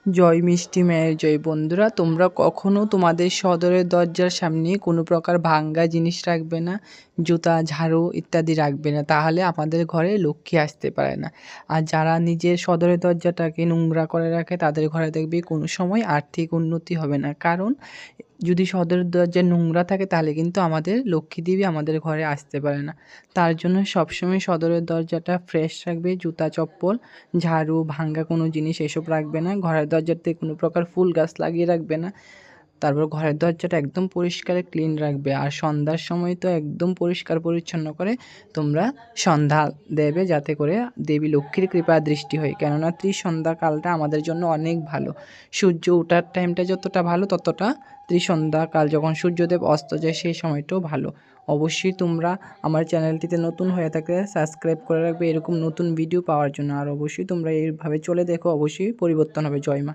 জয় মিষ্টি মায়ের জয়। বন্ধুরা, তোমরা কখনো তোমাদের সদরের দরজার সামনে কোনো প্রকার ভাঙ্গা জিনিস রাখবে না, জুতা, ঝাড়ু ইত্যাদি রাখবে না, তাহলে আমাদের ঘরে লক্ষ্মী আসতে পারে না। আর যারা নিজের সদরের দরজাটাকে নোংরা করে রাখে তাদের ঘরে দেখবে কোনো সময় আর্থিক উন্নতি হবে না। কারণ যদি সদরের দরজা নোংরা থাকে তাহলে কিন্তু আমাদের লক্ষ্মী দেবী আমাদের ঘরে আসতে পারে না। তার জন্য সবসময় সদরের দরজাটা ফ্রেশ রাখবে, জুতা, চপ্পল, ঝাড়ু, ভাঙ্গা কোনো জিনিস এসব রাখবে না। ঘরের দরজাতে কোনো প্রকার ফুল গাছ লাগিয়ে রাখবে না। তারপর ঘরের দরজাটা একদম পরিষ্কার ক্লিন রাখবে। আর সন্ধ্যার সময় তো একদম পরিষ্কার পরিচ্ছন্ন করে তোমরা সন্ধ্যা দেবে, যাতে করে দেবী লক্ষ্মীর কৃপা দৃষ্টি হয়। কেননা ত্রিসন্ধ্যাকালটা আমাদের জন্য অনেক ভালো। সূর্য ওঠার টাইমটা যতটা ভালো, ততটা ত্রিসন্ধ্যাকাল যখন সূর্যদেব অস্ত যায় সেই সময়টাও ভালো। অবশ্যই তোমরা আমার চ্যানেলটিতে নতুন হয়ে থাকলে সাবস্ক্রাইব করে রাখবে এরকম নতুন ভিডিও পাওয়ার জন্য। আর অবশ্যই তোমরা এইভাবে চলে দেখো, অবশ্যই পরিবর্তন হবে। জয় মা।